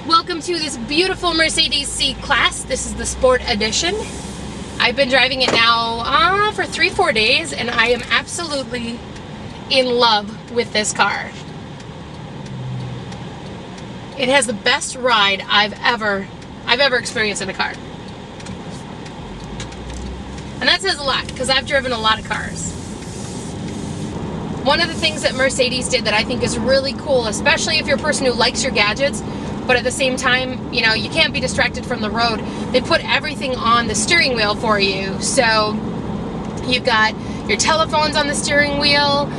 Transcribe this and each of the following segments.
Welcome to this beautiful Mercedes C-Class. This is the Sport Edition. I've been driving it now for 3-4 days, and I am absolutely in love with this car. It has the best ride I've ever experienced in a car. And that says a lot, because I've driven a lot of cars. One of the things that Mercedes did that I think is really cool, especially if you're a person who likes your gadgets, but at the same time, you know, you can't be distracted from the road. They put everything on the steering wheel for you. So you've got your telephones on the steering wheel.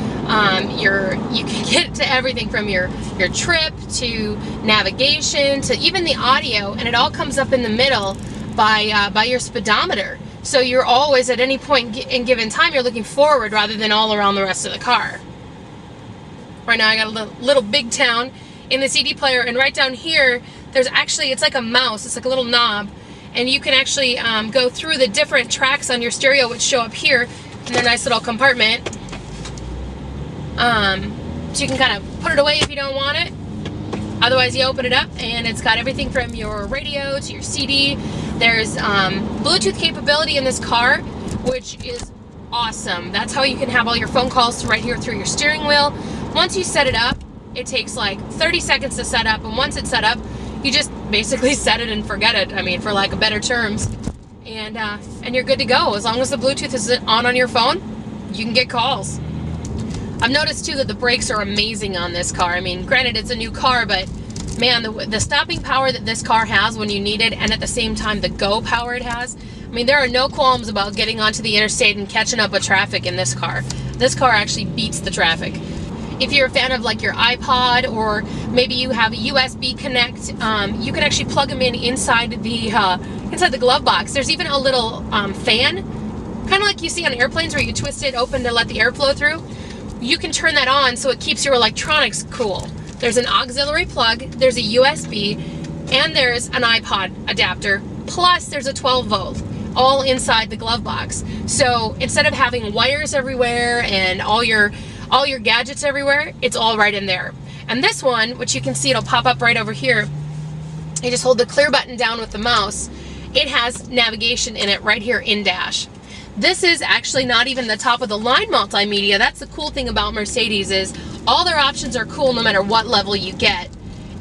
You can get to everything from your trip to navigation to even the audio, and it all comes up in the middle by your speedometer. So you're always, at any point in given time, you're looking forward rather than all around the rest of the car. Right now I got a little Big Town in the CD player, and right down here there's actually, it's like a mouse, it's like a little knob, and you can actually go through the different tracks on your stereo, which show up here in their nice little compartment. So you can kind of put it away if you don't want it. Otherwise, you open it up, and it's got everything from your radio to your CD. There's Bluetooth capability in this car, which is awesome. That's how you can have all your phone calls right here through your steering wheel. Once you set it up, it takes like 30 seconds to set up, and once it's set up, you just basically set it and forget it. I mean, for lack of better terms, and you're good to go. As long as the Bluetooth is on your phone, you can get calls. I've noticed too that the brakes are amazing on this car. I mean, granted, it's a new car, but man, the stopping power that this car has when you need it, and at the same time the go power it has. I mean, there are no qualms about getting onto the interstate and catching up with traffic in this car. This car actually beats the traffic. If you're a fan of like your iPod, or maybe you have a USB connect, you can actually plug them in inside the glove box. There's even a little fan, kind of like you see on airplanes where you twist it open to let the air flow through. You can turn that on so it keeps your electronics cool. There's an auxiliary plug, there's a USB, and there's an iPod adapter, plus there's a 12 volt, all inside the glove box. So instead of having wires everywhere and all your gadgets everywhere, it's all right in there. And this one, which you can see, it'll pop up right over here. You just hold the clear button down with the mouse. It has navigation in it right here in dash. This is actually not even the top of the line multimedia. That's the cool thing about Mercedes, is all their options are cool no matter what level you get.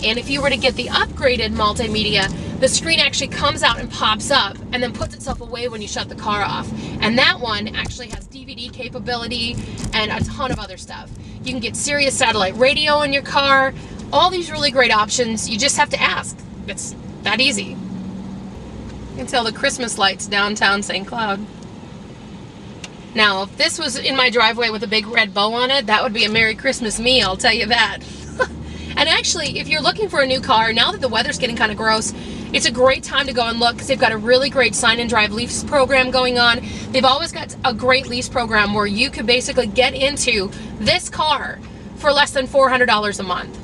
And if you were to get the upgraded multimedia, the screen actually comes out and pops up and then puts itself away when you shut the car off. And that one actually has DVD capability and a ton of other stuff. You can get Sirius satellite radio in your car. All these really great options. You just have to ask. It's that easy. You can tell the Christmas lights downtown St. Cloud. Now, if this was in my driveway with a big red bow on it, that would be a Merry Christmas me, I'll tell you that. And actually, if you're looking for a new car, now that the weather's getting kind of gross, it's a great time to go and look, because they've got a really great sign and drive lease program going on. They've always got a great lease program where you could basically get into this car for less than $400 a month.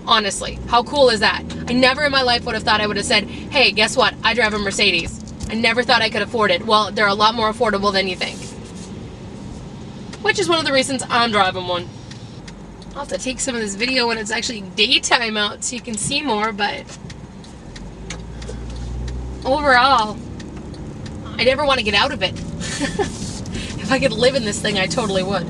Honestly, how cool is that? I never in my life would have thought I would have said, hey, guess what? I drive a Mercedes. I never thought I could afford it. Well, they're a lot more affordable than you think. Which is one of the reasons I'm driving one. I'll have to take some of this video when it's actually daytime out so you can see more, but overall, I never want to get out of it. If I could live in this thing, I totally would.